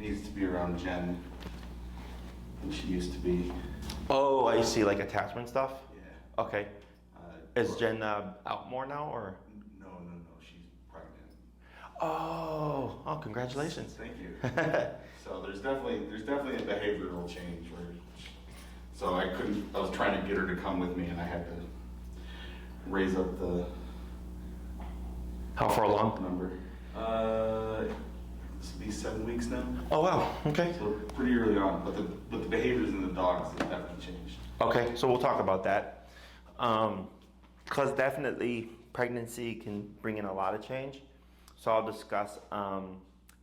needs to be around Jen than she used to be. Oh, I see, like attachment stuff? Yeah. Okay. Is Jen out more now, or? No, she's pregnant. Oh, congratulations. Thank you. So there's definitely a behavioral change where, so I was trying to get her to come with me and I had to raise up the How far along? number. This will be 7 weeks now. Oh, wow, okay. So pretty early on, but the behaviors in the dogs have definitely changed. Okay, so we'll talk about that. Because definitely pregnancy can bring in a lot of change. So I'll discuss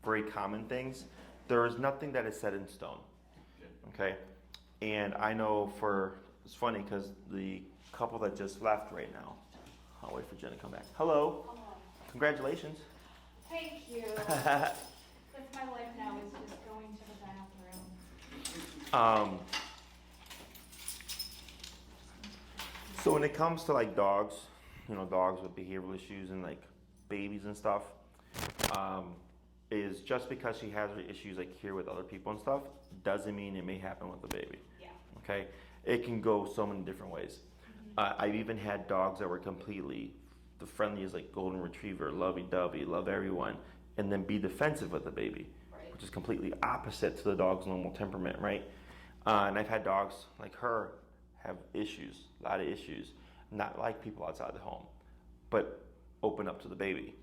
very common things. There is nothing that is set in stone. Okay? And I know it's funny because the couple that just left right now, I'll wait for Jen to come back. Hello. Hello. Congratulations. Thank you. That's my life now, is just going to the bathroom. So when it comes to like dogs, dogs with behavioral issues and like babies and stuff, is just because she has issues like here with other people and stuff, doesn't mean it may happen with the baby. Yeah. Okay? It can go so many different ways. Mm-hmm. I've even had dogs that were completely the friendliest, like golden retriever, lovey-dovey, love everyone, and then be defensive with the baby, Right. which is completely opposite to the dog's normal temperament, right? And I've had dogs like her have issues, a lot of issues, not like people outside the home, but open up to the baby.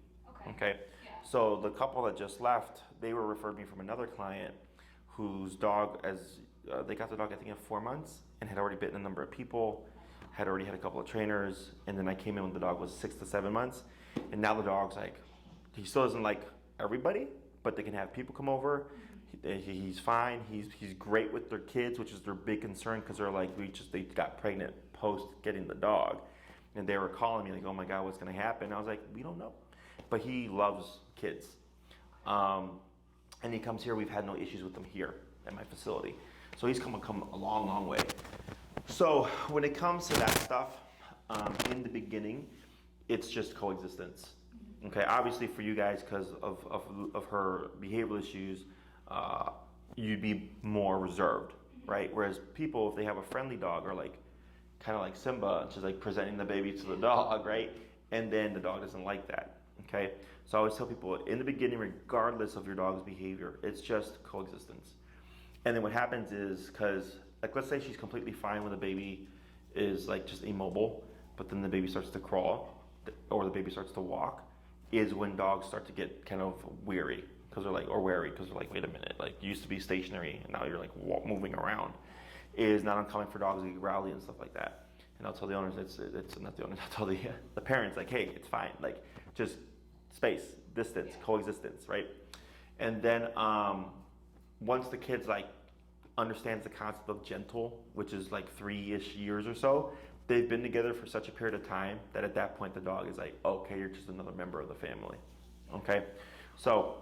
Okay? Yeah. So the couple that just left, they were referred me from another client whose dog, they got the dog I think in 4 months and had already bitten a number of people, had already had a couple of trainers, and then I came in when the dog was 6 to 7 months, and now the dog's like, he still doesn't like everybody, but they can have people come over. He's fine. He's great with their kids, which is their big concern because they're like, they got pregnant post getting the dog, and they were calling me like, oh my God, what's gonna happen? I was like, we don't know, but he loves kids, and he comes here. We've had no issues with him here at my facility, so he's come a long way. So when it comes to that stuff, in the beginning, it's just coexistence. Okay, obviously for you guys, because of her behavioral issues, you'd be more reserved, right? Whereas people, if they have a friendly dog, are like, kind of like Simba, just like presenting the baby to the dog, right? And then the dog doesn't like that, okay? So I always tell people, in the beginning, regardless of your dog's behavior, it's just coexistence. And then what happens is, because, like, let's say she's completely fine when the baby is like just immobile, but then the baby starts to crawl, or the baby starts to walk, is when dogs start to get kind of weary, because they're like, or wary, because they're like, wait a minute, like you used to be stationary and now you're like moving around. Is not uncommon for dogs to get growly and stuff like that. And I'll tell the owners, it's not the owners, I'll tell the parents, like, hey, it's fine, like just space, distance, coexistence, right? And then once the kids like understands the concept of gentle, which is like 3-ish years or so, they've been together for such a period of time that at that point the dog is like, okay, you're just another member of the family. Okay, so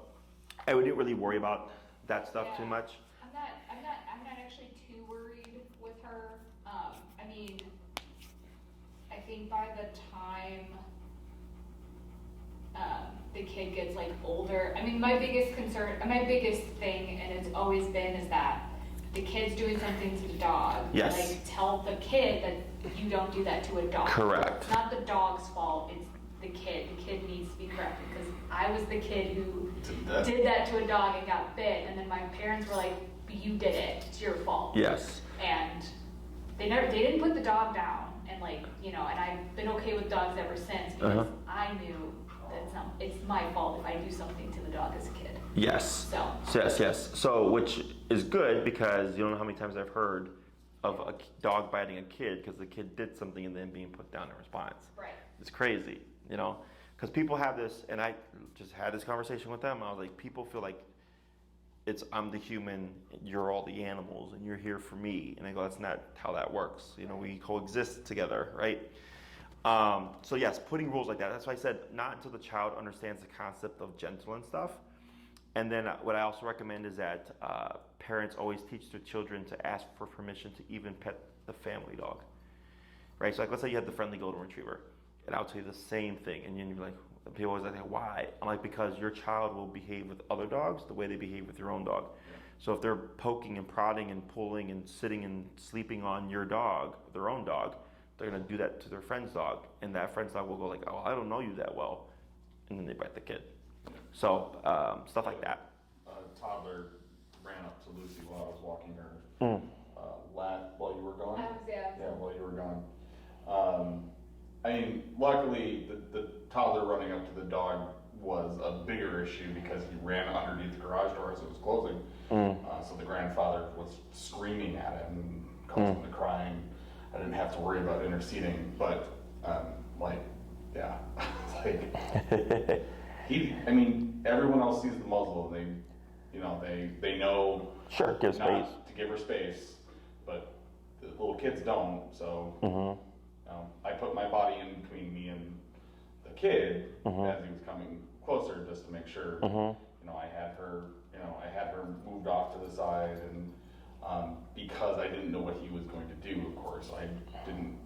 I wouldn't really worry about that stuff too much. I'm not actually too worried with her. I mean, I think by the time the kid gets like older, I mean, my biggest thing, and it's always been, is that the kid's doing something to the dog. Yes. Like, tell the kid that you don't do that to a dog. Correct. It's not the dog's fault, it's the kid. The kid needs to be corrected, because I was the kid who did that to a dog and got bit, and then my parents were like, you did it, it's your fault. Yes. And they didn't put the dog down, and and I've been okay with dogs ever since, because I knew that it's my fault if I do something to the dog as a kid. Yes. So. Yes. So, which is good, because you don't know how many times I've heard of a dog biting a kid because the kid did something and then being put down in response. Right. It's crazy, because people have this, and I just had this conversation with them. I was like, people feel like I'm the human, you're all the animals, and you're here for me. And I go, that's not how that works. We coexist together, right? So yes, putting rules like that. That's why I said not until the child understands the concept of gentle and stuff. And then what I also recommend is that parents always teach their children to ask for permission to even pet the family dog, right? So like, let's say you have the friendly golden retriever, and I'll tell you the same thing, and you're like, People always ask, why? I'm like, because your child will behave with other dogs the way they behave with your own dog. So if they're poking and prodding and pulling and sitting and sleeping on your dog, their own dog, they're gonna do that to their friend's dog, and that friend's dog will go like, oh, I don't know you that well, and then they bite the kid. So stuff like that. A toddler ran up to Lucy while I was walking her while you were gone. Yeah. Yeah, while you were gone. I mean, luckily, the toddler running up to the dog was a bigger issue because he ran underneath the garage door as it was closing. So the grandfather was screaming at him and caused him to cry. And I didn't have to worry about interceding, but yeah, I mean, everyone else sees the muzzle. They know. Sure, give space. Not to give her space, but the little kids don't. So I put my body in between me and the kid as he was coming closer, just to make sure. I had her moved off to the side, and because I didn't know what he was going to do, of course, I don't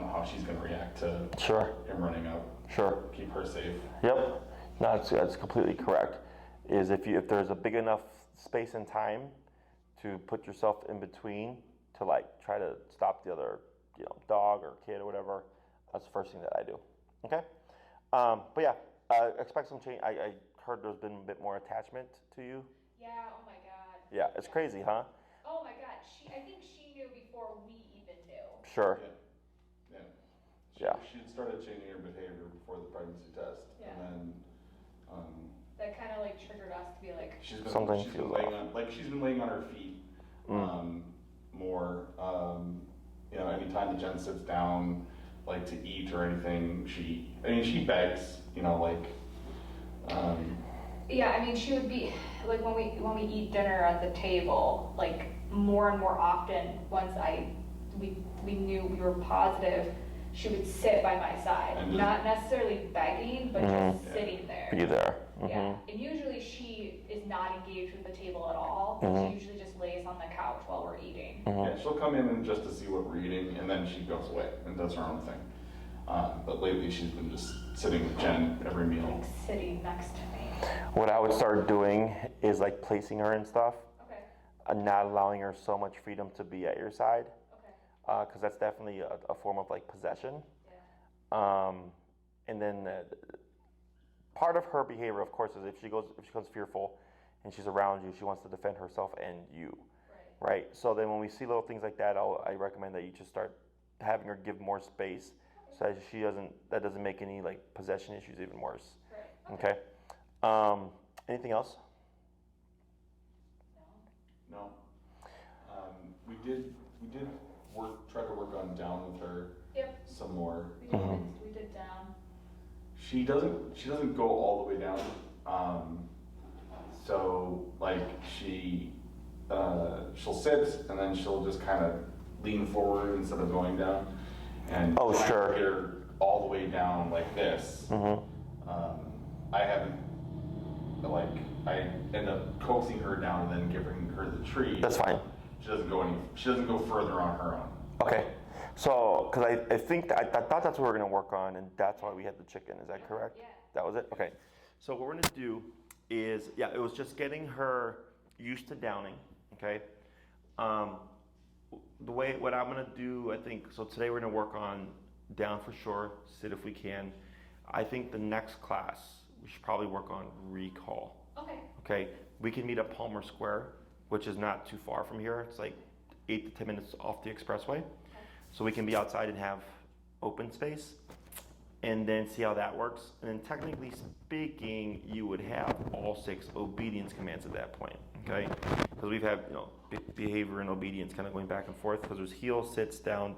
know how she's going to react to him running up. Sure. Keep her safe. Yep. No, that's completely correct. Is if there's a big enough space and time to put yourself in between to try to stop the other dog or kid or whatever, that's the first thing that I do. Okay. But yeah, expect some change. I heard there's been a bit more attachment to you. Yeah, oh my God. Yeah, it's crazy, huh? Oh my God, I think she knew before we even knew. Sure. Yeah. She had started changing her behavior before the pregnancy test. Yeah. And then that kind of triggered us to be like, she's been laying on her feet more. Anytime the Jen sits down, to eat or anything, she begs, yeah, I mean, she would be when we eat dinner at the table, more and more often. Once we knew we were positive, she would sit by my side, not necessarily begging, but just sitting there. Be there. Yeah, and usually she is not engaged with the table at all. She usually just lays on the couch while we're eating. Yeah, she'll come in and just to see what we're eating, and then she goes away and does her own thing. But lately she's been just sitting with Jen every meal. Sitting next to me. What I would start doing is placing her in stuff. Okay. And not allowing her so much freedom to be at your side. Okay. Because that's definitely a form of possession. Yeah. And then part of her behavior, of course, is if she becomes fearful and she's around you, she wants to defend herself and you. Right. So then when we see little things like that, I recommend that you just start having her give more space, so that that doesn't make any possession issues even worse. Right. Okay. Anything else? No. We did try to work on down with her. Yep. Some more. We did down. She doesn't go all the way down. So she'll sit and then she'll just kind of lean forward instead of going down. And get her all the way down like this. I haven't. I end up coaxing her down and then giving her the treat. That's fine. She doesn't go further on her own. Okay. So, because I think I thought that's what we were going to work on, and that's why we had the chicken. Is that correct? Yeah. That was it? Okay. So what we're going to do is, it was just getting her used to downing, okay? What I'm going to do, I think, so today we're going to work on down for sure, sit if we can. I think the next class, we should probably work on recall. Okay. Okay? We can meet at Palmer Square, which is not too far from here. It's 8 to 10 minutes off the expressway. So we can be outside and have open space and then see how that works. And then technically speaking, you would have all 6 obedience commands at that point, okay? Because we've had, behavior and obedience kind of going back and forth, because there's heel, sit, down,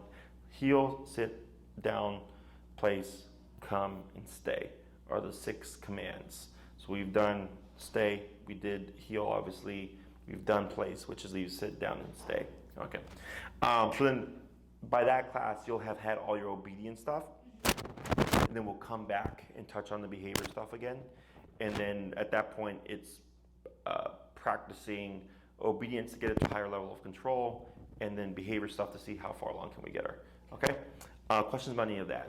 place, come, and stay are the 6 commands. So we've done stay, we did heel, obviously, we've done place, which is leave, sit, down, and stay. Okay. So then by that class, you'll have had all your obedience stuff, and then we'll come back and touch on the behavior stuff again. And then at that point, it's practicing obedience to get it to a higher level of control, and then behavior stuff to see how far along can we get her. Okay? Questions about any of that?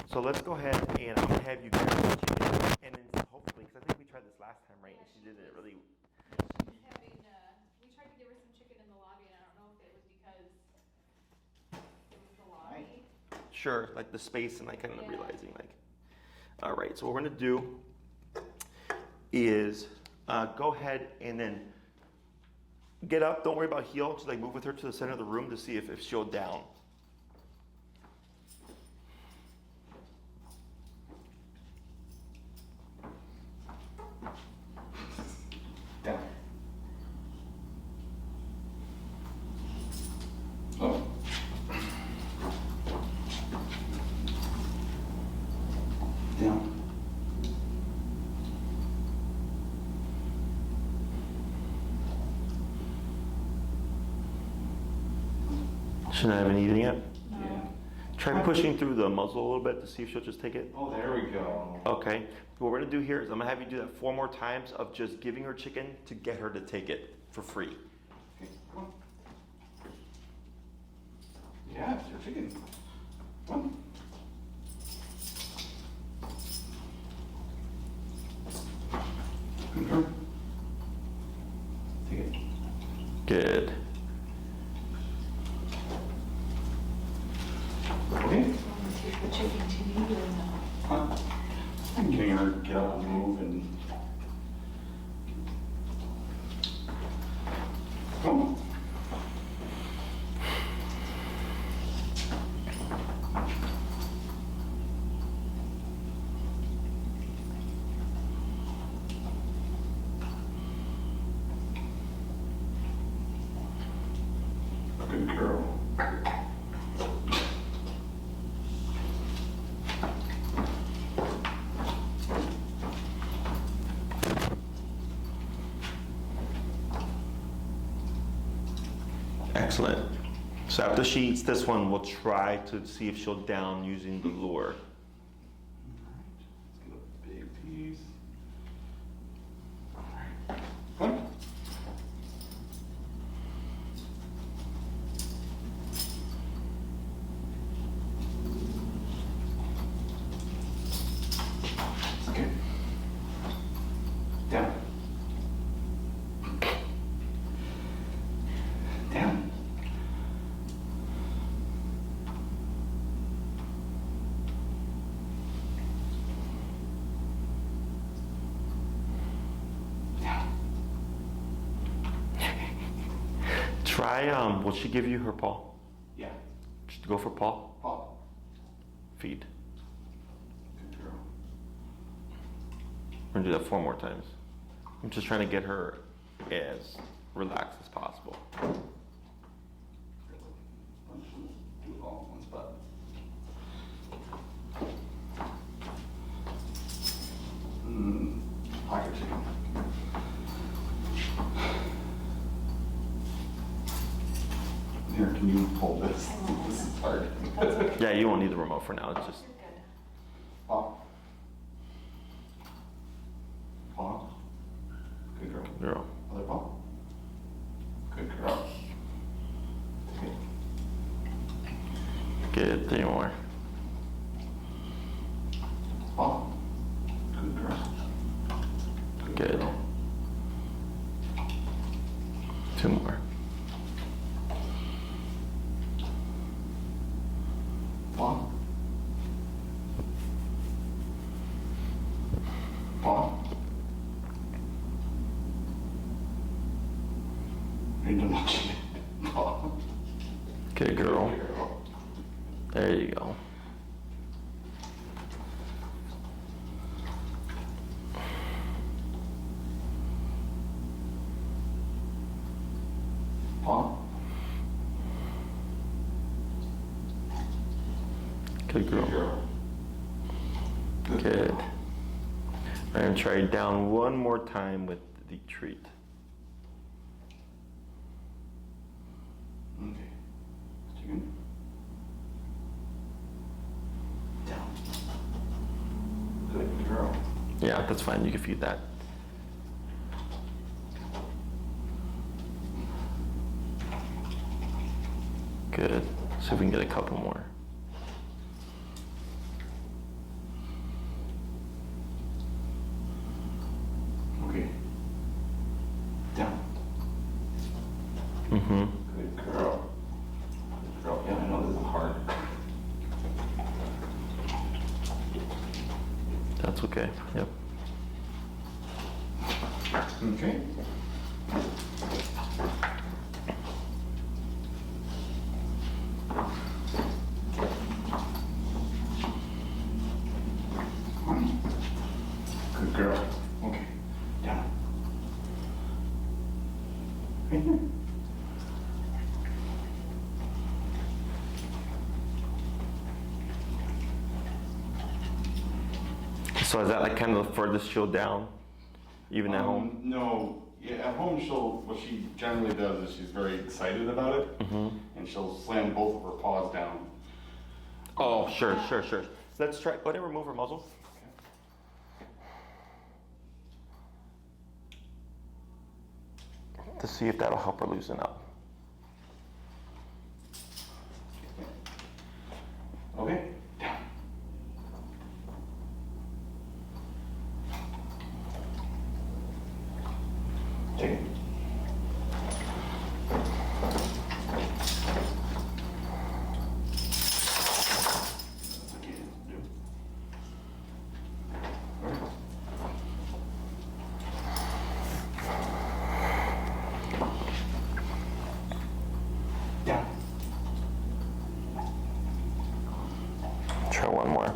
So let's go ahead and I'm gonna have you grab the chicken, and then hopefully, because I think we tried this last time, right? And she did it really. She was having, we tried to give her some chicken in the lobby, and I don't know if it was because it was the lobby. Sure, like the space, and I kind of realizing like, all right. So what we're gonna do is go ahead and then get up. Don't worry about heel. Just like move with her to the center of the room to see if she'll down. Down. Oh. Down. She's not even eating it. Yeah. Try pushing through the muzzle a little bit to see if she'll just take it. Oh, there we go. Okay. What we're gonna do here is I'm gonna have you do that 4 more times of just giving her chicken to get her to take it for free. Okay, come on. Yeah, it's your chicken. Come on. Good girl. Take it. Good. Okay. Take the chicken to you or no? Huh? I'm getting her to get up and move and. Come on. Good girl. Excellent. So after she eats this one, we'll try to see if she'll down using the lure. Let's get a big piece. Alright. Come on. Okay. Down. Down. Down. Try, will she give you her paw? Yeah. Just go for paw. Paw. Feed. Good girl. We're gonna do that 4 more times. I'm just trying to get her as relaxed as possible. Let's do it all in one spot. Pocket chicken. Here, can you hold this? This is hard. Yeah, you won't need the remote for now. It's just Paw. Paw. Good girl. girl. Other paw. Good girl. Take it. Good. 3 more. Paw. Good girl. Good. Girl. 2 more. Paw. Paw. You're done watching it. Paw. Good girl. Girl. There you go. Paw. Good girl. Girl. Good. I'm gonna try down 1 more time with the treat. Okay. Chicken. Down. Good girl. Yeah, that's fine. You can feed that. Good. See if we can get a couple more. Mm-hmm. Good girl. Good girl. Yeah, I know this is hard. That's okay. Yep. Okay. Good girl. Okay. Down. Right here. So is that like kind of the furthest she'll down, even at home? No. Yeah, at home what she generally does is she's very excited about it, and she'll slam both of her paws down. Oh, sure. Let's try. Go ahead and remove her muzzle. To see if that'll help her loosen up. Okay. Down. Take it. Down. Try one more.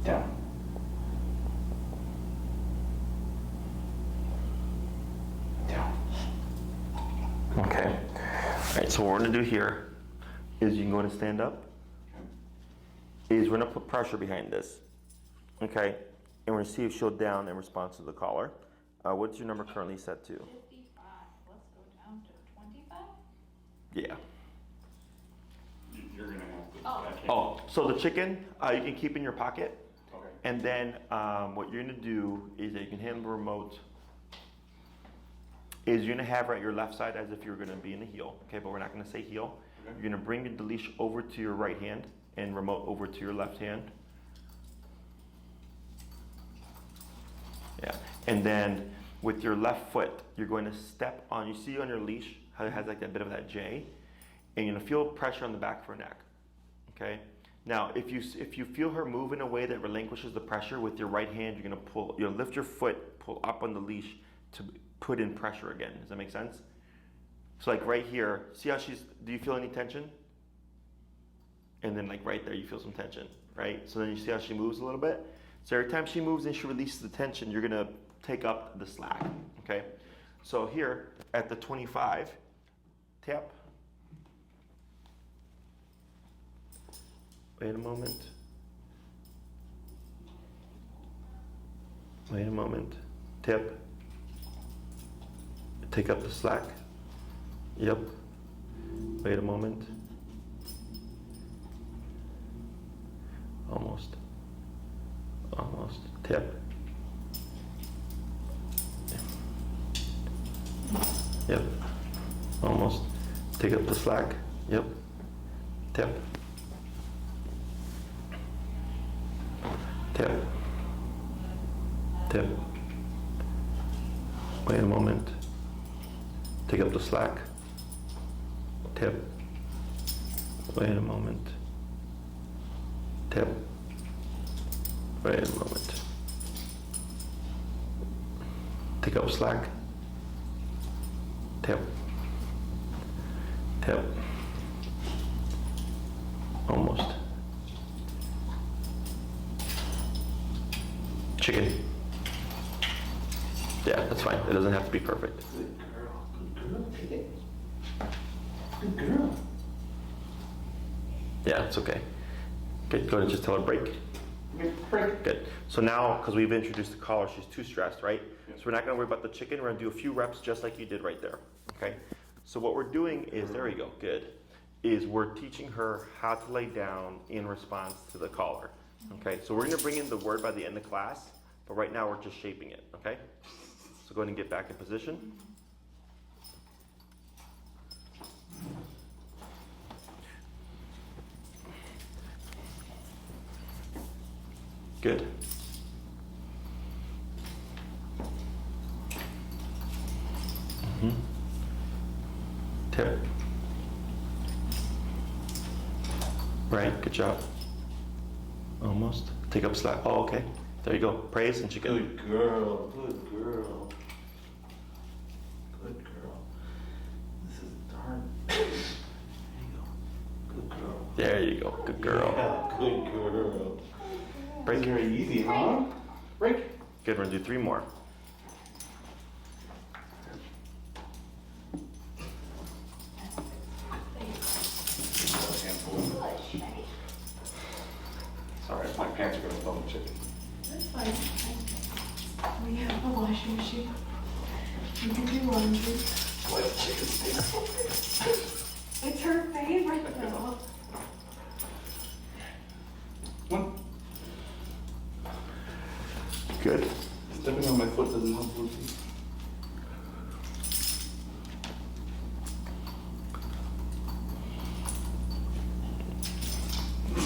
Down. Down. Okay. All right. So what we're gonna do here is you can go and stand up. Is we're gonna put pressure behind this. Okay. And we're gonna see if she'll down in response to the collar. What's your number currently set to? 55. Let's go down to 25. Yeah. You're gonna have to. Oh. I can't. Oh, so the chicken you can keep in your pocket, Okay. and then what you're gonna do is that you can handle the remote. Is you're gonna have her at your left side as if you're gonna be in the heel. Okay, but we're not gonna say heel. Okay. You're gonna bring the leash over to your right hand and remote over to your left hand. Yeah, and then with your left foot, you're going to step on. You see on your leash how it has like that bit of that J, and you're gonna feel pressure on the back of her neck. Okay. Now, if you feel her move in a way that relinquishes the pressure with your right hand, you're gonna lift your foot, pull up on the leash to put in pressure again. Does that make sense? So like right here, see how do you feel any tension? And then like right there, you feel some tension, right? So then you see how she moves a little bit? So every time she moves and she releases the tension, you're gonna take up the slack, okay? So here at the 25, tap. Wait a moment. Wait a moment. Tip. Take up the slack. Yep. Wait a moment. Almost. Almost. Tip. Yep. Almost. Take up the slack. Yep. Tip. Tip. Tip. Wait a moment. Take up the slack. Tip. Wait a moment. Tip. Wait a moment. Take up slack. Tip. Tip. Almost. Chicken. Yeah, that's fine. It doesn't have to be perfect. Good girl. Good girl. Take it. Good girl. Yeah, it's okay. Good. Go ahead and just tell her break. Okay, break. Good. So now, because we've introduced the collar, she's too stressed, right? Yeah. So we're not going to worry about the chicken. We're going to do a few reps just like you did right there. Okay. So what we're doing is, there we go. Good. Is we're teaching her how to lay down in response to the collar. Okay. So we're going to bring in the word by the end of class, but right now we're just shaping it. Okay. So go ahead and get back in position. Good. Right, good job. Almost. Take up slack. Oh, okay. There you go. Praise and chicken. Good girl. Good girl. Good girl. This is darn. There you go. Good girl. There you go. Good girl. Yeah, good girl. Break. Very easy, huh? Break. Good, we're gonna do 3 more. Sorry, my pants are gonna fall in chicken. That's fine. We have a washing machine. You can do laundry. What chicken sticks? It's her favorite though. One. Good. Stepping on my foot doesn't help with me.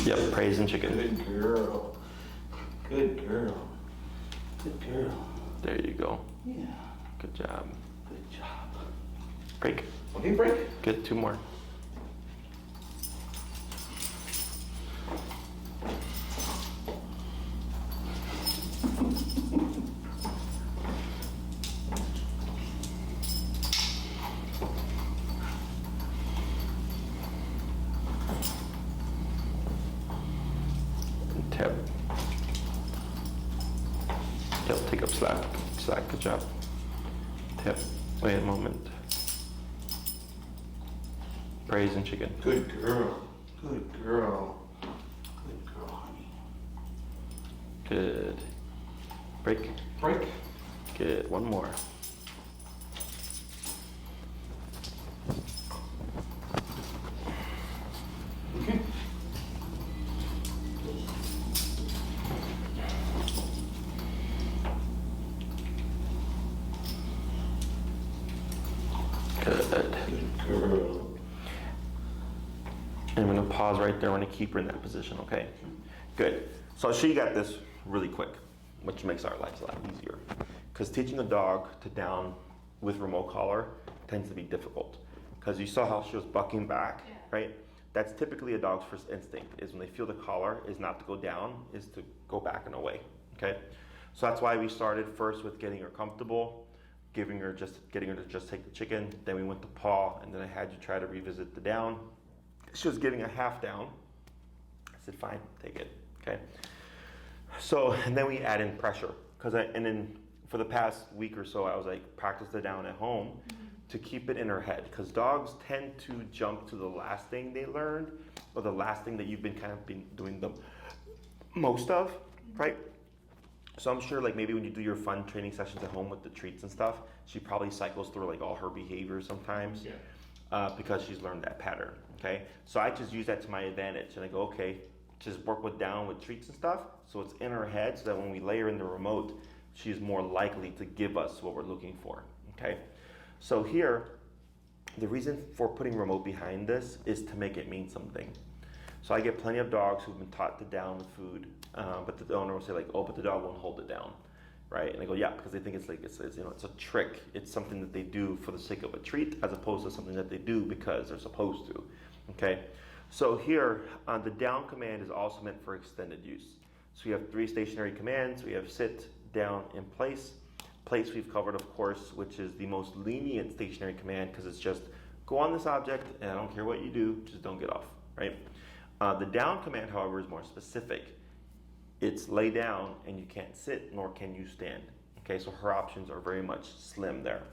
Yep, praise and chicken. Good girl. Good girl. Good girl. There you go. Yeah. Good job. Good job. Break. Okay, break. Good, 2 more. Tap. Yep, take up slack. Slack, good job. Tap. Wait a moment. Praise and chicken. Good girl. Good girl. Good girl, honey. Good. Break. Break. Good. 1 more. Okay. Good. Good girl. And I'm gonna pause right there. I'm gonna keep her in that position, okay? Good. So she got this really quick, which makes our lives a lot easier. Because teaching a dog to down with remote collar tends to be difficult. Because you saw how she was bucking back, right? That's typically a dog's first instinct, is when they feel the collar is not to go down, is to go back and away, okay? So that's why we started first with getting her comfortable, getting her to just take the chicken, then we went to paw, and then I had you try to revisit the down. She was giving a half down. I said, fine, take it, okay? So, and then we add in pressure. And then for the past week or so, I was like, practice the down at home to keep it in her head. Because dogs tend to jump to the last thing they learned, or the last thing that you've been doing the most of, right? So I'm sure like maybe when you do your fun training sessions at home with the treats and stuff, she probably cycles through like all her behaviors sometimes. Because she's learned that pattern, okay? So I just use that to my advantage, and I go, okay, just work with down with treats and stuff, so it's in her head, so that when we lay her in the remote, she's more likely to give us what we're looking for, okay? So here, the reason for putting remote behind this is to make it mean something. So I get plenty of dogs who've been taught to down with food, but the owner will say like, oh, but the dog won't hold it down. Right? And I go, yeah, because they think it's like it's a trick. It's something that they do for the sake of a treat, as opposed to something that they do because they're supposed to. Okay. So here, the down command is also meant for extended use. So we have 3 stationary commands. We have sit, down, and place. Place we've covered, of course, which is the most lenient stationary command because it's just go on this object, and I don't care what you do, just don't get off. Right? The down command, however, is more specific. It's lay down and you can't sit nor can you stand. Okay, so her options are very much slim there.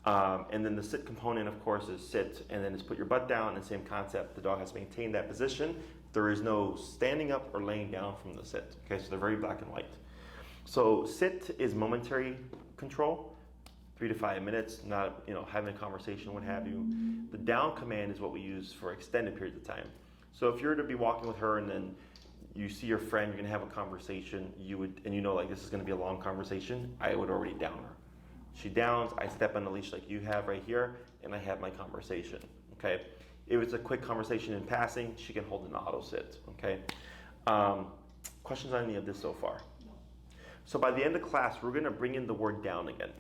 And then the sit component, of course, is sit, and then it's put your butt down, and same concept. The dog has to maintain that position. There is no standing up or laying down from the sit. Okay, so they're very black and white. So sit is momentary control, 3 to 5 minutes, not having a conversation, what have you. The down command is what we use for extended periods of time. So if you're to be walking with her and then you see your friend, you're gonna have a conversation, like this is gonna be a long conversation, I would already down her. She downs, I step on the leash like you have right here, and I have my conversation, okay? If it's a quick conversation in passing, she can hold an auto sit, okay? Questions on any of this so far? So by the end of class, we're gonna bring in the word down again.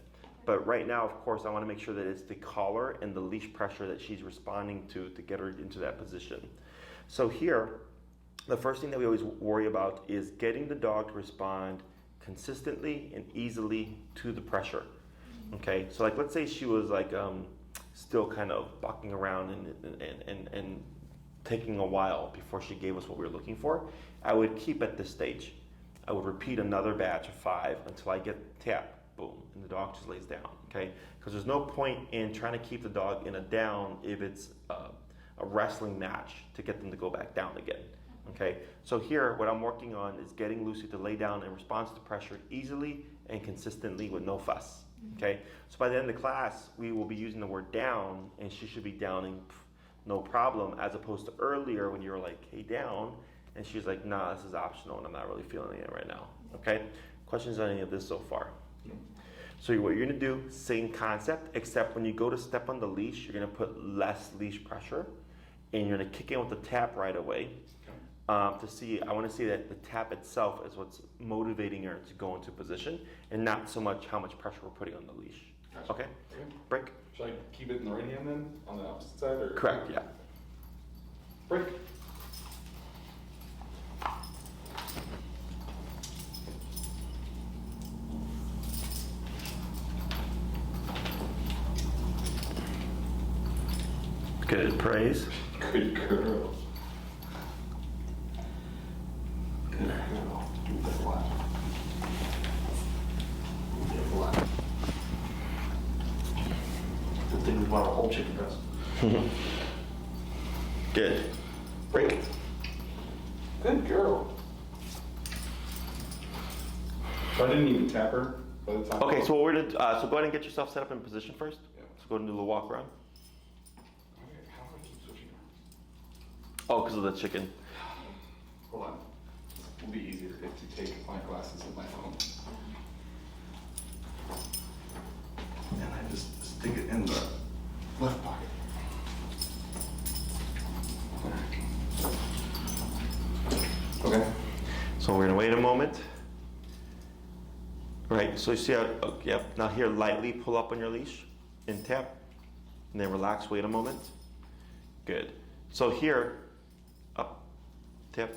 But right now, of course, I wanna make sure that it's the collar and the leash pressure that she's responding to get her into that position. So here, the first thing that we always worry about is getting the dog to respond consistently and easily to the pressure. Okay, so like let's say she was like still kind of bucking around and taking a while before she gave us what we were looking for. I would keep at this stage. I would repeat another batch of 5 until I get tap, boom, and the dog just lays down. Okay, because there's no point in trying to keep the dog in a down if it's a wrestling match to get them to go back down again. Okay, so here what I'm working on is getting Lucy to lay down in response to pressure easily and consistently with no fuss. Okay, so by the end of the class we will be using the word down and she should be downing no problem, as opposed to earlier when you were like, hey, down, and she's like, nah, this is optional and I'm not really feeling it right now. Okay, questions on any of this so far? So what you're gonna do, same concept, except when you go to step on the leash, you're gonna put less leash pressure and you're gonna kick in with the tap right away. To see, I want to see that the tap itself is what's motivating her to go into position and not so much how much pressure we're putting on the leash. Gotcha. Okay? Break. Should I keep it in the right hand then, on the opposite side, or? Correct, yeah. Break. Good, praise. Good girl. Good girl. Do that flat. Do that flat. Good thing we bought a whole chicken breast. Good. Break. Good girl. So I didn't even tap her by the time. Okay, so what we're gonna so go ahead and get yourself set up in position first. Yeah. So go ahead and do the walk around. Okay, how do I keep switching? Oh, because of the chicken. Hold on. It will be easier if to take my glasses and my phone. And I just stick it in the left pocket. Okay. So we're gonna wait a moment. Right, so you see how, oh, yep, now here lightly pull up on your leash and tap, and then relax, wait a moment. Good. So here, up, tap.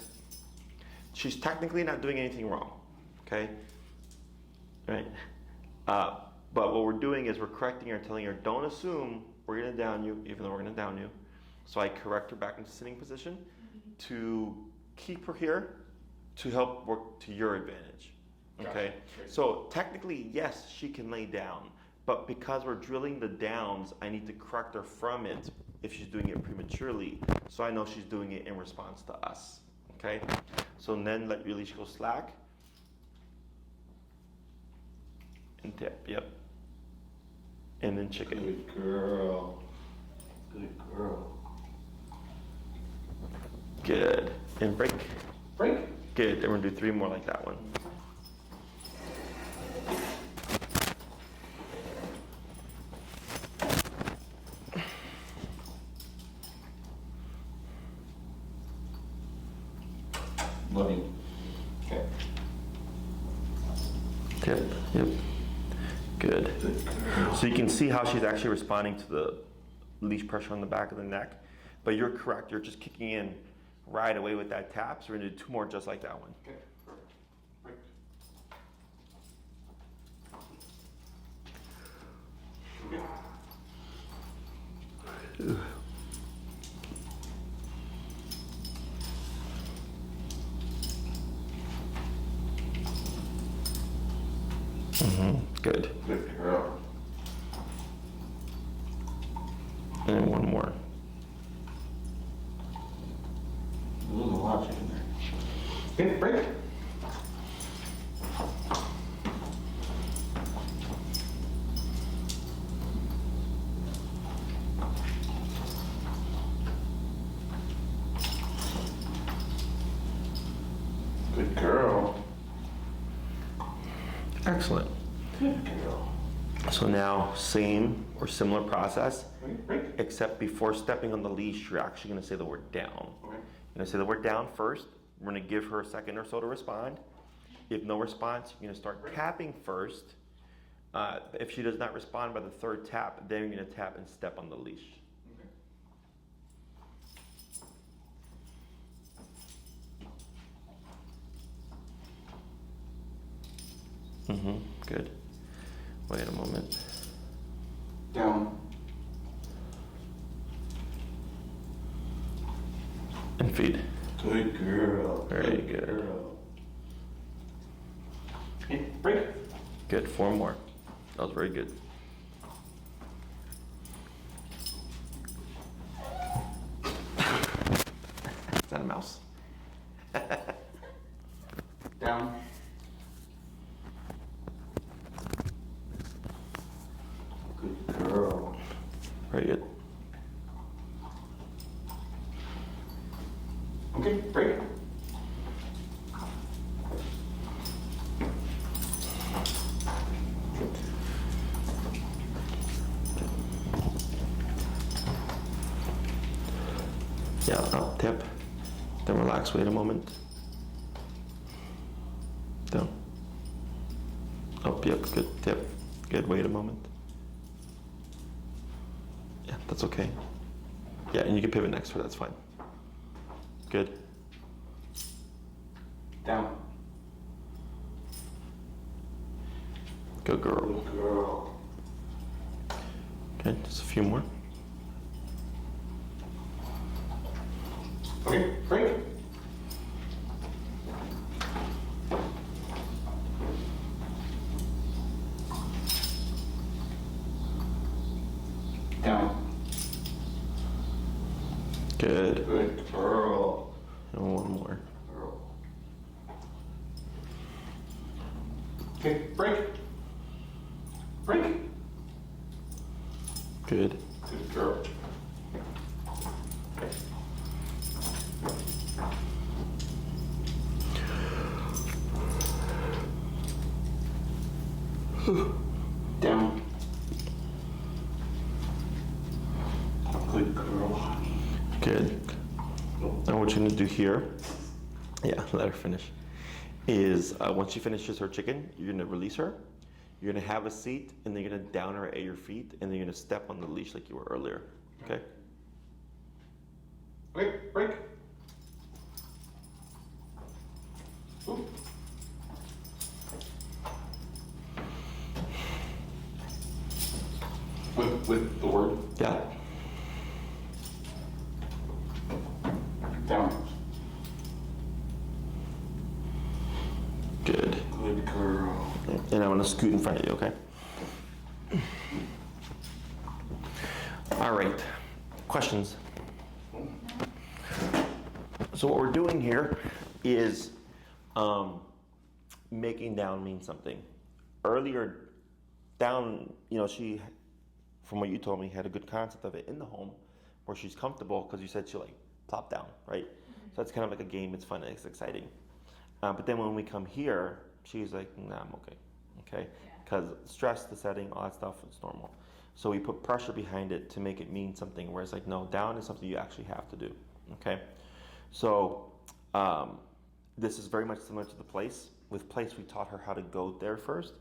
She's technically not doing anything wrong, okay? Right? But what we're doing is we're correcting her, telling her, don't assume we're gonna down you, even though we're gonna down you. So I correct her back into sitting position to keep her here to help work to your advantage. Okay, Gotcha. so technically, yes, she can lay down, but because we're drilling the downs, I need to correct her from it if she's doing it prematurely, so I know she's doing it in response to us. Okay, so then let your leash go slack and tap. Yep, and then chicken. Good girl. Good girl. Good, and break. Break. Good, and we're gonna do 3 more like that one. Love you. Okay. Tip, yep. Good. Good girl. So you can see how she's actually responding to the leash pressure on the back of the neck, but you're correct, you're just kicking in right away with that tap, so we're gonna do 2 more just like that one. Okay. Break. Good. Good girl. And 1 more. There's a lot of chicken there. Okay, break. Good girl. Excellent. Good girl. So now, same or similar process, Okay, break. except before stepping on the leash, you're actually gonna say the word down. Okay. You're gonna say the word down first. We're gonna give her a second or so to respond. If no response, you're gonna start tapping first. If she does not respond by the 3rd tap, then you're gonna tap and step on the leash. Okay. Mm-hmm. Good. Wait a moment. Down. And feed. Good girl. Very good. Girl. Okay, break. Good. 4 more. That was very good. Is that a mouse? Down. Good girl. Very good. Okay, break. Yeah, up, tip. Then relax, wait a moment. Down. Up, yep, good, tip. Good, wait a moment. Yeah, that's okay. Yeah, and you can pivot next, that's fine. Good. Down. Good girl. Good girl. Okay, just a few more. Okay, break. Down. Good. Good girl. And one more. Girl. Okay, break. Break. Good. Good girl. Down. Good girl. Good. And what you're gonna do here, yeah, let her finish, is once she finishes her chicken, you're gonna release her. You're gonna have a seat, and then you're gonna down her at your feet, and then you're gonna step on the leash like you were earlier. Okay? Okay, break. Ooh. With the word Yeah. down. Good. Good girl. And I'm gonna scoot in front of you, okay? All right. Questions? So what we're doing here is making down mean something. Earlier, down, she, from what you told me, had a good concept of it in the home where she's comfortable because you said she like plop down, right? So that's kind of like a game. It's fun. It's exciting. But then when we come here, she's like, nah, I'm okay. Okay? Because stress, the setting, all that stuff is normal. So we put pressure behind it to make it mean something, whereas like, no, down is something you actually have to do. Okay? So this is very much similar to the place. With place, we taught her how to go there first.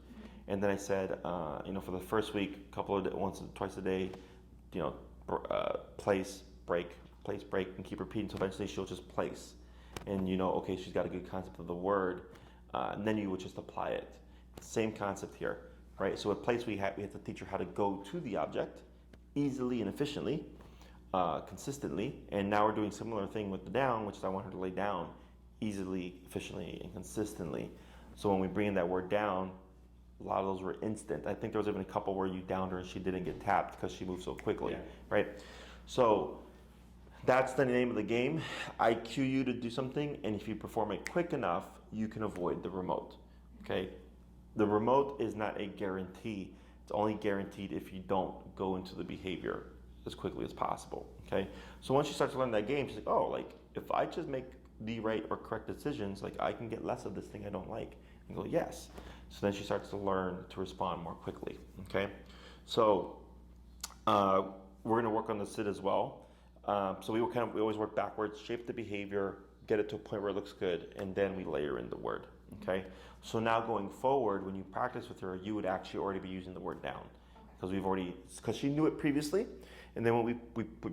And then I said, for the first week, once or twice a day, place, break, and keep repeating. So eventually she'll just place. And okay, she's got a good concept of the word. And then you would just apply it. Same concept here, right? So with place, we have to teach her how to go to the object easily and efficiently, consistently. And now we're doing similar thing with the down, which is I want her to lay down easily, efficiently, and consistently. So when we bring in that word down, a lot of those were instant. I think there was even a couple where you downed her and she didn't get tapped because she moved so quickly, right? So that's the name of the game. I cue you to do something, and if you perform it quick enough, you can avoid the remote, okay? The remote is not a guarantee. It's only guaranteed if you don't go into the behavior as quickly as possible, okay? So once she starts to learn that game, she's like, oh, like if I just make the right or correct decisions, like I can get less of this thing I don't like. And go, yes. So then she starts to learn to respond more quickly, okay? So we're gonna work on the sit as well. So we always work backwards, shape the behavior, get it to a point where it looks good, and then we layer in the word, okay? So now going forward, when you practice with her, you would actually already be using the word down because she knew it previously, and then when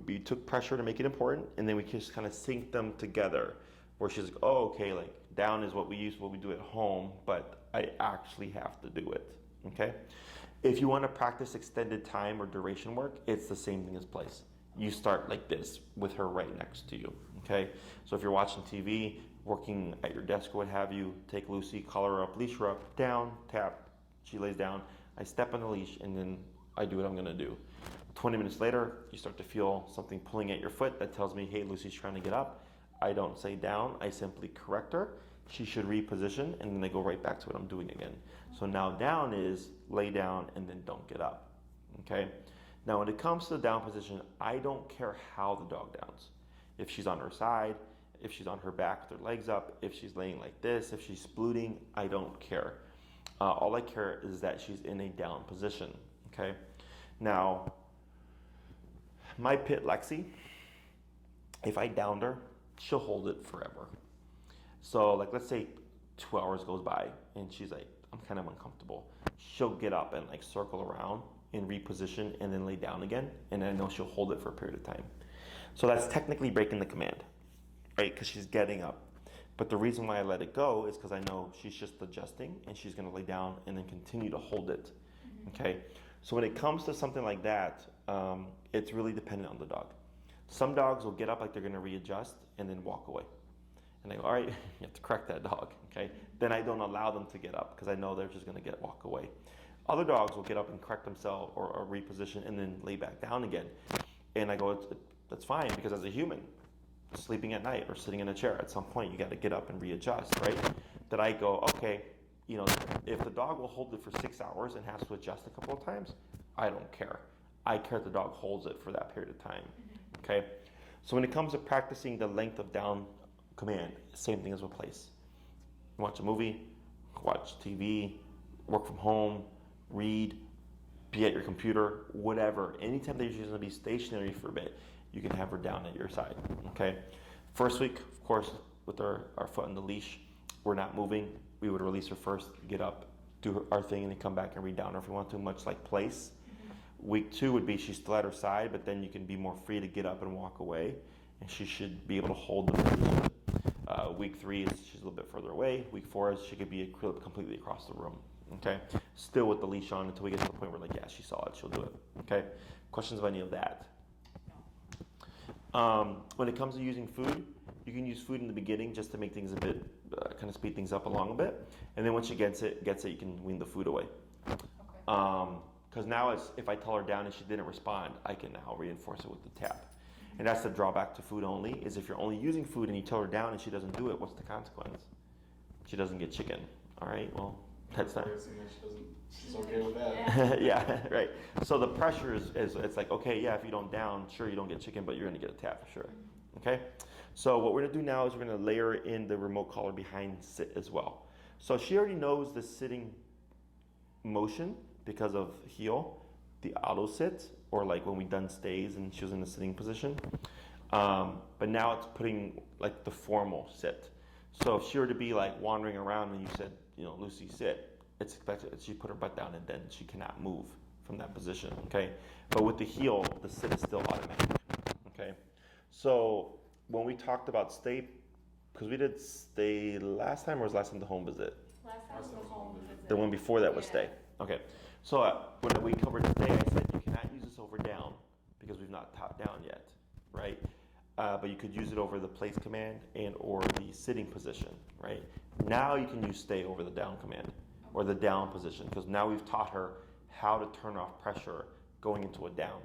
we took pressure to make it important, and then we just kind of sync them together. where she's like, oh, okay, like down is what we do at home, but I actually have to do it, okay? If you want to practice extended time or duration work, it's the same thing as place. You start like this with her right next to you, okay? So if you're watching TV, working at your desk or what have you, take Lucy, collar her up, leash her up, down, tap, she lays down, I step on the leash, and then I do what I'm gonna do. 20 minutes later, you start to feel something pulling at your foot that tells me, hey, Lucy's trying to get up. I don't say down, I simply correct her. She should reposition, and then I go right back to what I'm doing again. So now down is lay down and then don't get up, okay? Now when it comes to the down position, I don't care how the dog downs. If she's on her side, if she's on her back with her legs up, if she's laying like this, if she's splooting, I don't care. All I care is that she's in a down position, okay? Now, my pit Lexi, if I downed her, she'll hold it forever. So like, let's say 2 hours goes by and she's like, I'm kind of uncomfortable. She'll get up and like circle around and reposition and then lay down again. And I know she'll hold it for a period of time. So that's technically breaking the command, right? Because she's getting up. But the reason why I let it go is because I know she's just adjusting and she's going to lay down and then continue to hold it, okay? So when it comes to something like that, it's really dependent on the dog. Some dogs will get up like they're going to readjust and then walk away. And I go, all right, you have to correct that dog, okay? Then I don't allow them to get up because I know they're just going to walk away. Other dogs will get up and correct themselves or reposition and then lay back down again. And I go, that's fine, because as a human, sleeping at night or sitting in a chair, at some point you got to get up and readjust, right? That I go, okay, you know, if the dog will hold it for 6 hours and has to adjust a couple of times, I don't care. I care if the dog holds it for that period of time, okay? So when it comes to practicing the length of down command, same thing as with place. Watch a movie, watch TV, work from home, read, be at your computer, whatever. Anytime that you're going to be stationary for a bit, you can have her down at your side, okay? First week, of course, with our foot on the leash, we're not moving. We would release her first, get up, do our thing, and then come back and read down her if we want to, much like place. Week 2 would be she's still at her side, but then you can be more free to get up and walk away, and she should be able to hold the position. Week 3 is she's a little bit further away. Week 4 is she could be completely across the room, okay? Still with the leash on until we get to the point where, like, yeah, she saw it, she'll do it, okay? Questions about any of that? When it comes to using food, you can use food in the beginning just to make things a bit, kind of speed things up along a bit. And then once she gets it, you can wean the food away. Because now if I tell her down and she didn't respond, I can now reinforce it with the tap. And that's the drawback to food only, is if you're only using food and you tell her down and she doesn't do it, what's the consequence? She doesn't get chicken. All right, well, that's not. She's okay with that. Yeah, right. So the pressure is it's like, okay, yeah, if you don't down, sure, you don't get chicken, but you're going to get a tap for sure. Okay? So what we're going to do now is we're going to layer in the remote collar behind sit as well. So she already knows the sitting motion because of heel, the auto sit, or like when we done stays and she was in the sitting position. But now it's putting like the formal sit. So if she were to be like wandering around and you said, you know, Lucy, sit, it's expected that she put her butt down and then she cannot move from that position, okay? But with the heel, the sit is still automatic, okay? So when we talked about stay, because we did stay last time, or was last time the home visit? Last time was the home visit. The one before that was stay. Okay. So when we covered stay, I said you cannot use this over down because we've not top down yet, right? But you could use it over the place command and or the sitting position, right? Now you can use stay over the down command or the down position, because now we've taught her how to turn off pressure going into a down.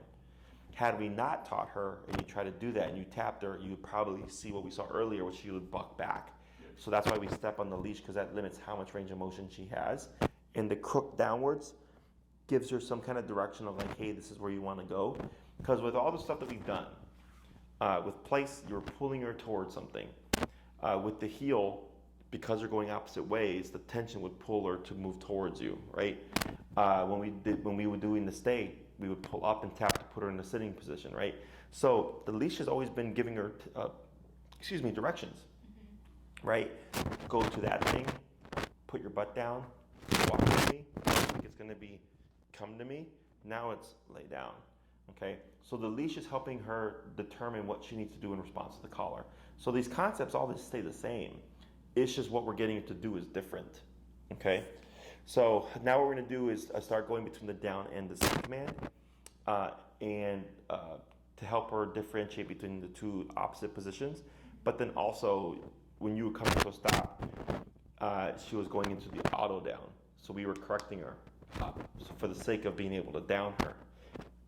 Had we not taught her and you try to do that and you tapped her, you would probably see what we saw earlier, which she would buck back. So that's why we step on the leash, because that limits how much range of motion she has. And the crook downwards gives her some kind of direction of like, hey, this is where you want to go. Because with all the stuff that we've done, with place, you're pulling her towards something. With the heel, because they're going opposite ways, the tension would pull her to move towards you, right? When we were doing the stay, we would pull up and tap to put her in the sitting position, right? So the leash has always been giving her, directions, right? Go to that thing, put your butt down, walk to me. I think it's gonna be come to me. Now it's lay down. Okay, so the leash is helping her determine what she needs to do in response to the collar. So these concepts all stay the same. It's just what we're getting it to do is different. Okay, so now what we're going to do is start going between the down and the sit command, and to help her differentiate between the two opposite positions. But then also, when you were coming to a stop, she was going into the auto down. So we were correcting her so for the sake of being able to down her.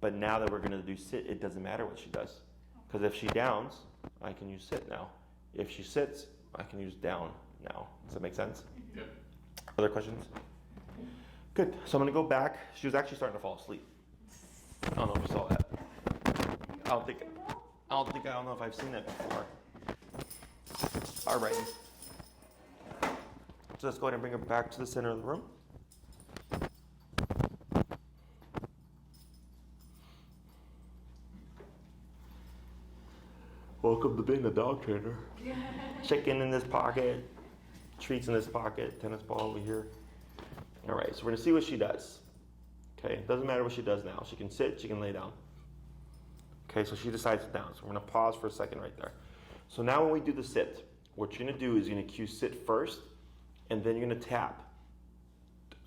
But now that we're going to do sit, it doesn't matter what she does. Because if she downs, I can use sit now. If she sits, I can use down now. Does that make sense? Yep. Other questions? Good. So I'm going to go back. She was actually starting to fall asleep. I don't know if you saw that. I don't know if I've seen that before. All right. So let's go ahead and bring her back to the center of the room. Welcome to being a dog trainer. Chicken in this pocket, treats in this pocket, tennis ball over here. All right, so we're gonna see what she does. Okay, it doesn't matter what she does now. She can sit, she can lay down. Okay, so she decides to down. So we're gonna pause for a second right there. So now when we do the sit, what you're gonna do is you're gonna cue sit first, and then you're gonna tap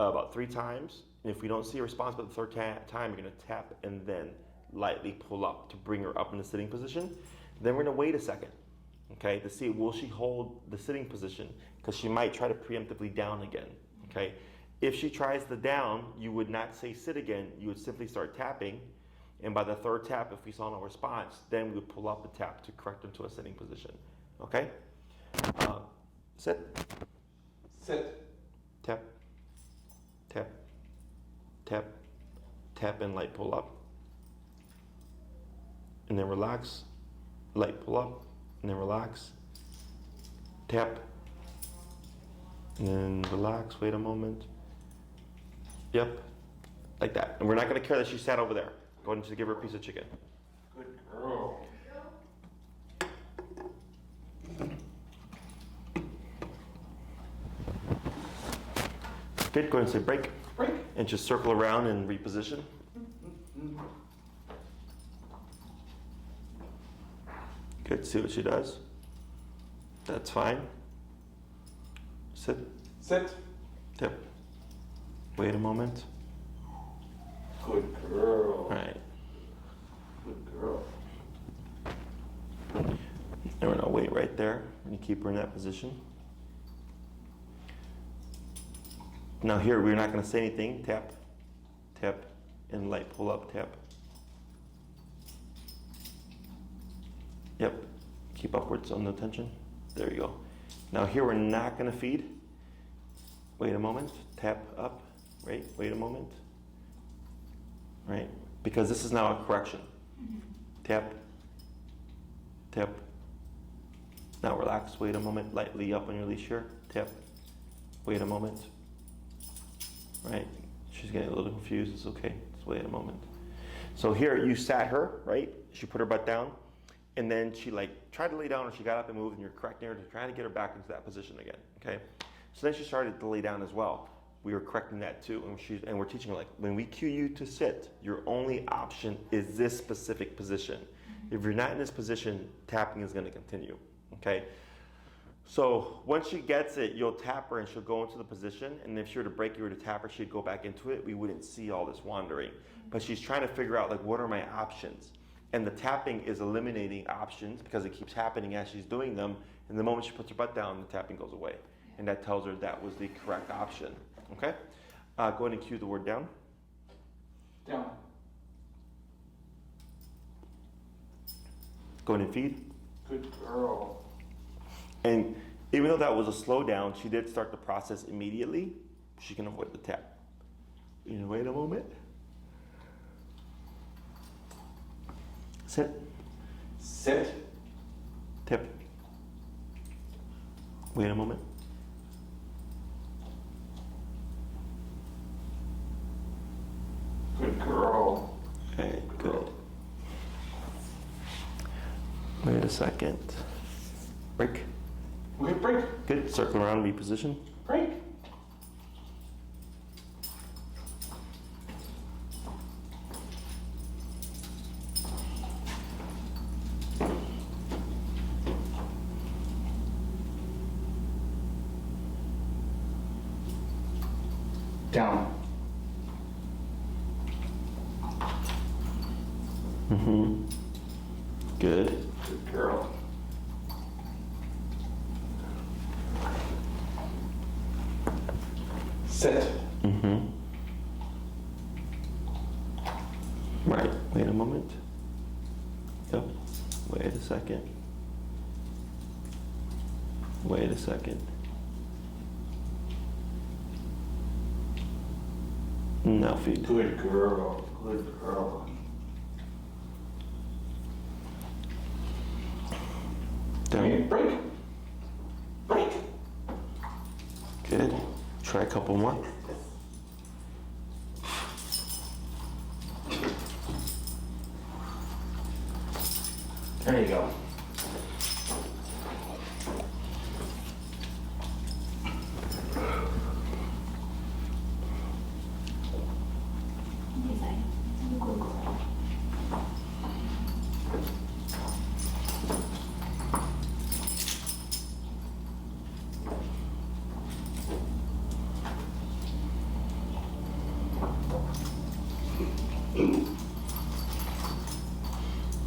about 3 times. And if we don't see a response by the third time, you're gonna tap and then lightly pull up to bring her up in the sitting position. Then we're gonna wait a second, okay, to see will she hold the sitting position, because she might try to preemptively down again, okay? If she tries to down, you would not say sit again, you would simply start tapping, and by the third tap, if we saw no response, then we would pull up the tap to correct them to a sitting position, okay? Sit. Sit. Tap, tap, tap, tap, and light pull up. And then relax, light pull up, and then relax, tap, and then relax, wait a moment. Yep, like that. And we're not gonna care that she sat over there. Go ahead and just give her a piece of chicken. Good girl. Good, go ahead and say break. Break. And just circle around and reposition. Good, see what she does. That's fine. Sit. Sit. Tip. Wait a moment. Good girl. All right. Good girl. And we're gonna wait right there. And keep her in that position. Now here, we're not gonna say anything. Tap, tap, and light pull up, tap. Yep, keep upwards on the tension. There you go. Now here, we're not gonna feed. Wait a moment, tap up, right? Wait a moment, right? Because this is now a correction. Tap, tap. Now relax, wait a moment, lightly up on your leash here. Tap, wait a moment. Right, she's getting a little confused, it's okay, just wait a moment. So here, you sat her, right? She put her butt down, and then she like tried to lay down, or she got up and moved, and you're correcting her to try to get her back into that position again, okay? So then she started to lay down as well. We were correcting that too, and we're teaching her, like, when we cue you to sit, your only option is this specific position. If you're not in this position, tapping is gonna continue, okay? So once she gets it, you'll tap her and she'll go into the position, and if she were to break, you were to tap her, she'd go back into it. We wouldn't see all this wandering. But she's trying to figure out, like, what are my options? And the tapping is eliminating options because it keeps happening as she's doing them, and the moment she puts her butt down, the tapping goes away. And that tells her that was the correct option, okay? Go ahead and cue the word down. Down. Go ahead and feed. Good girl. And even though that was a slowdown, she did start the process immediately. She can avoid the tap. You know, wait a moment. Sit. Sit. Tip. Wait a moment. Good girl. Okay, good. Wait a second. Break. Okay, break. Good. Circle around, reposition. Break. Down. Good. Good girl. Sit. Right. Wait a moment. Yep. Wait a second. Wait a second. Now feed. Good girl. Good girl. Down. Break. Break. Good. Try a couple more. There you go.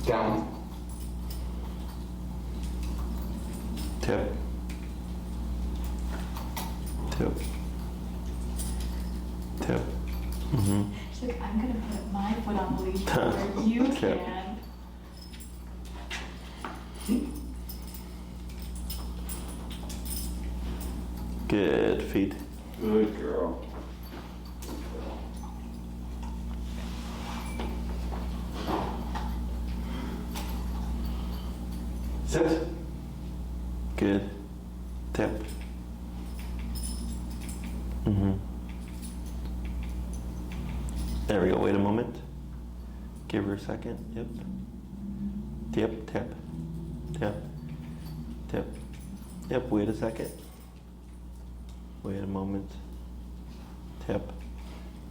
Down. Tip. Tip. Tip. She's like, I'm gonna put my foot on the leash where you Tip. can. Good. Feed. Good girl. Sit. Good. Tip. There we go. Wait a moment. Give her a second. Yep. Tip. Tip. Tip. Tip. Yep. Wait a second. Wait a moment. Tip.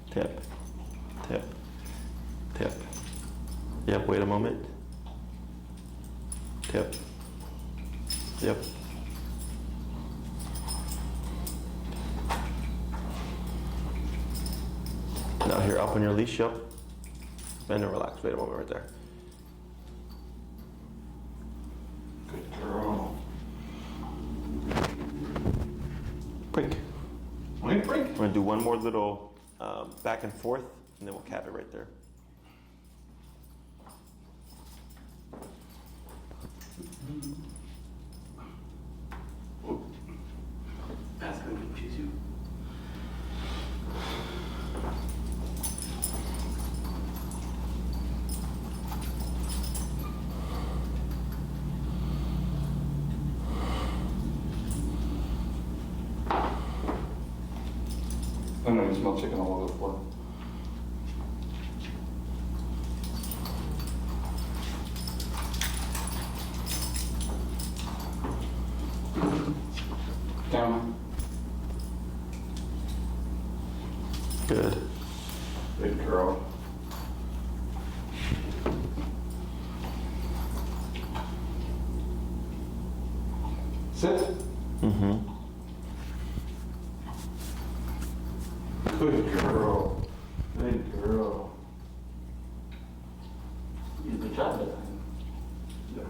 Tip. Tip. Tip. Yep. Wait a moment. Tip. Yep. Now here, up on your leash, yep. And then relax. Wait a moment right there. Good girl. Break. Wait, break. We're gonna do one more little back and forth, and then we'll cap it right there. That's gonna confuse you. I know you smell chicken all over the floor. Down. Good. Good girl. Sit. Good girl. Good girl. You did a good job that time. Yeah.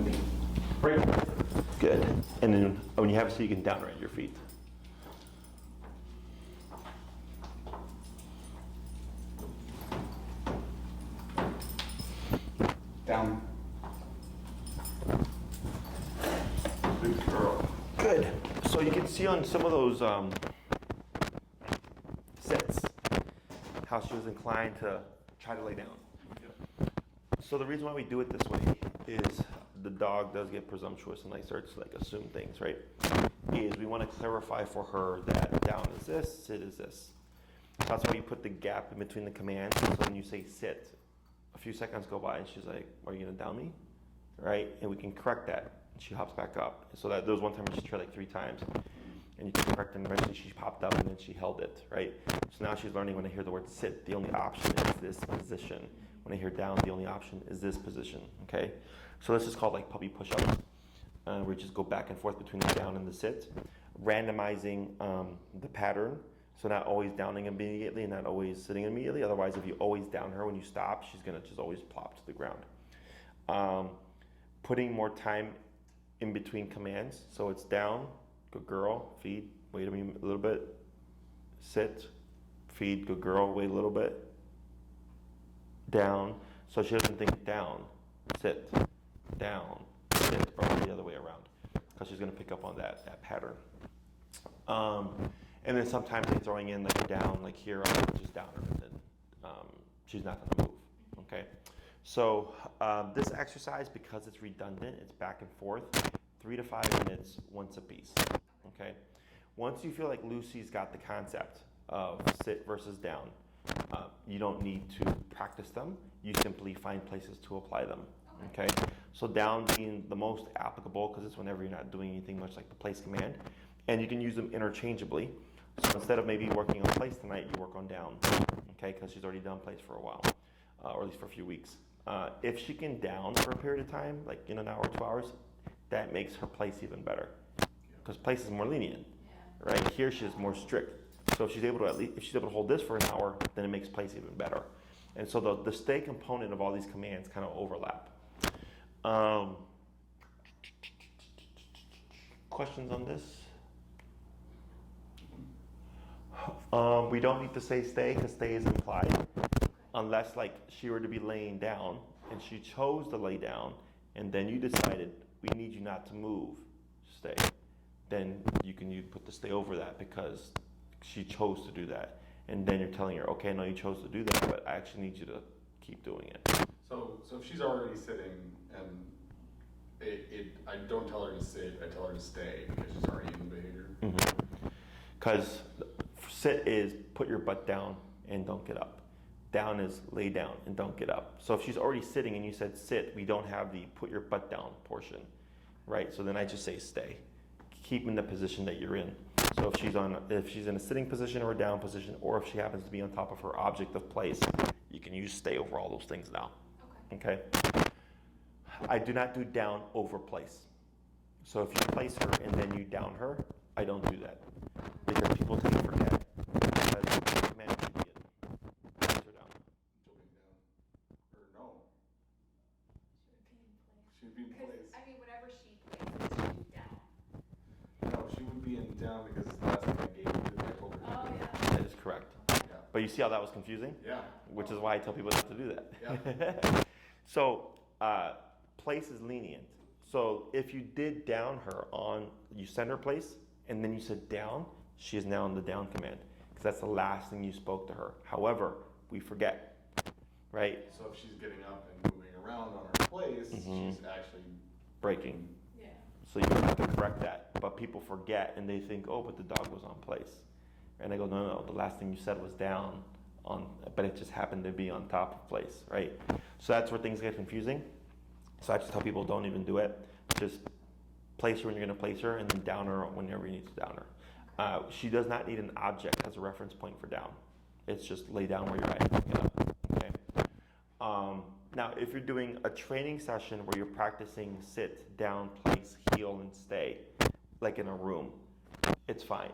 Okay. Break. Good. And then when you have a seat, you can down right your feet. Down. Good girl. Good. So you can see on some of those sets how she was inclined to try to lay down. So the reason why we do it this way is the dog does get presumptuous and starts to assume things, right? Is we want to clarify for her that down is this, sit is this. That's why you put the gap in between the commands. So when you say sit, a few seconds go by and she's like, "Are you gonna down me?" Right? And we can correct that. And she hops back up. So that there was one time when she tried 3 times, and you can correct, and eventually she popped up and then she held it, right? So now she's learning when I hear the word sit, the only option is this position. When I hear down, the only option is this position, okay? So this is called puppy push-ups. we just go back and forth between the down and the sit. Randomizing the pattern, so not always downing immediately and not always sitting immediately. Otherwise, if you always down her when you stop, she's gonna just always plop to the ground. Putting more time in between commands, so it's down, good girl, feed, wait a little bit, sit, feed, good girl, wait a little bit, down, so she doesn't think down, sit, down, sit, or the other way around, because she's going to pick up on that pattern. And then sometimes they're throwing in like a down, like here, I'll just down her, and then she's not going to move, okay? So this exercise, because it's redundant, it's back and forth, 3 to 5 minutes once a piece, okay? Once you feel like Lucy's got the concept of sit versus down, you don't need to practice them. You simply find places to apply them, okay? So down being the most applicable, because it's whenever you're not doing anything much like the place command, and you can use them interchangeably. So instead of maybe working on place tonight, you work on down, okay? Because she's already done place for a while, or at least for a few weeks. If she can down for a period of time, like in an hour, 2 hours, that makes her place even better, because place is more lenient, right? Here she's more strict. So if she's able to hold this for an hour, then it makes place even better. And so the stay component of all these commands kind of overlap. Questions on this? We don't need to say stay, because stay is implied, unless like she were to be laying down and she chose to lay down, and then you decided we need you not to move, stay. Then you put the stay over that because she chose to do that, and then you're telling her, okay, no, you chose to do that, but I actually need you to keep doing it. So if she's already sitting and I don't tell her to sit, I tell her to stay because she's already in the behavior. Because sit is put your butt down and don't get up. Down is lay down and don't get up. So if she's already sitting and you said sit, we don't have the put your butt down portion, right? So then I just say stay. Keep in the position that you're in. So if she's in a sitting position or a down position, or if she happens to be on top of her object of place, you can use stay over all those things now. Okay? I do not do down over place. So if you place her and then you down her, I don't do that, because people tend to forget. Because the command is immediate. Place her down. Jumping down. Or no. Should be in place. She'd be in place. I mean, whatever she places, she'd be down. No, she would be in down because that's what I gave you. I told her. Oh, yeah. That is correct. Yeah. But you see how that was confusing? Yeah. Which is why I tell people not to do that. Yeah. So, place is lenient. So if you did down her you send her place, and then you said down, she is now in the down command, because that's the last thing you spoke to her. However, we forget, right? So if she's getting up and moving around on her place, she's actually Breaking. Yeah. So you have to correct that. But people forget, and they think, oh, but the dog was on place. And I go, no, the last thing you said was down, but it just happened to be on top of place, right? So that's where things get confusing. So I just tell people, don't even do it. Just place her when you're going to place her, and then down her whenever you need to down her. She does not need an object as a reference point for down. It's just lay down where you're at and pick it up. Okay. Now, if you're doing a training session where you're practicing sit, down, place, heel, and stay, like in a room, it's fine,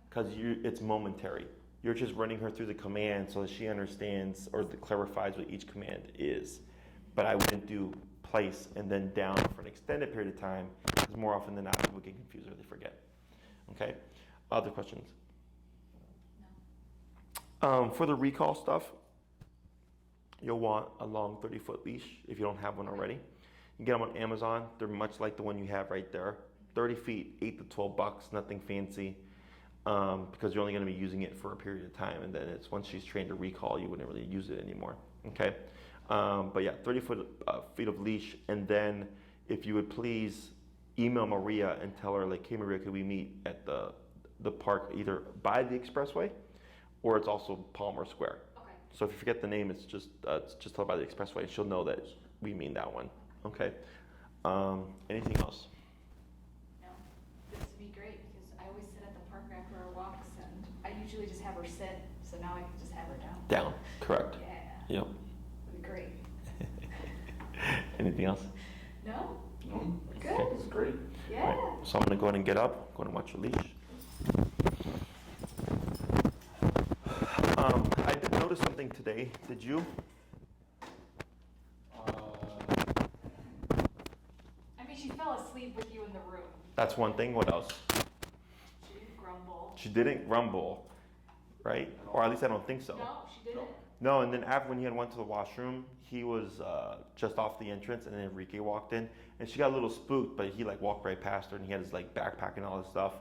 because it's momentary. You're just running her through the command so that she understands or clarifies what each command is. But I wouldn't do place and then down for an extended period of time, because more often than not, people get confused or they forget. Okay? Other questions? No. For the recall stuff, you'll want a long 30-foot leash if you don't have one already. You can get them on Amazon. They're much like the one you have right there. 30 feet, $8 to $12, nothing fancy, because you're only going to be using it for a period of time, and then it's once she's trained to recall, you wouldn't really use it anymore. Okay? But yeah, 30 feet of leash, and then if you would please email Maria and tell her, like, hey Maria, could we meet at the park either by the expressway, or it's also Palmer Square. Okay. So if you forget the name, it's just tell her by the expressway, and she'll know that we mean that one. Okay. Anything else? No. This would be great, because I always sit at the park after our walks, and I usually just have her sit, so now I can just have her down. Down, correct. Yeah. Yep. It'd be great. Anything else? No? No. Good. It's great. So I'm gonna go ahead and get up, go and watch a leash. I did notice something today. Did you? I mean, she fell asleep with you in the room. That's one thing. What else? She didn't grumble. She didn't grumble, right? Or at least I don't think so. No, she didn't. No, and then after when he had went to the washroom, he was just off the entrance, and then Enrique walked in, and she got a little spooked, but he like walked right past her, and he had his like backpack and all this stuff,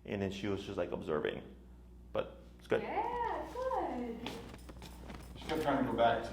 and then she was just like observing, but it's good. Yeah, good. She kept trying to go back to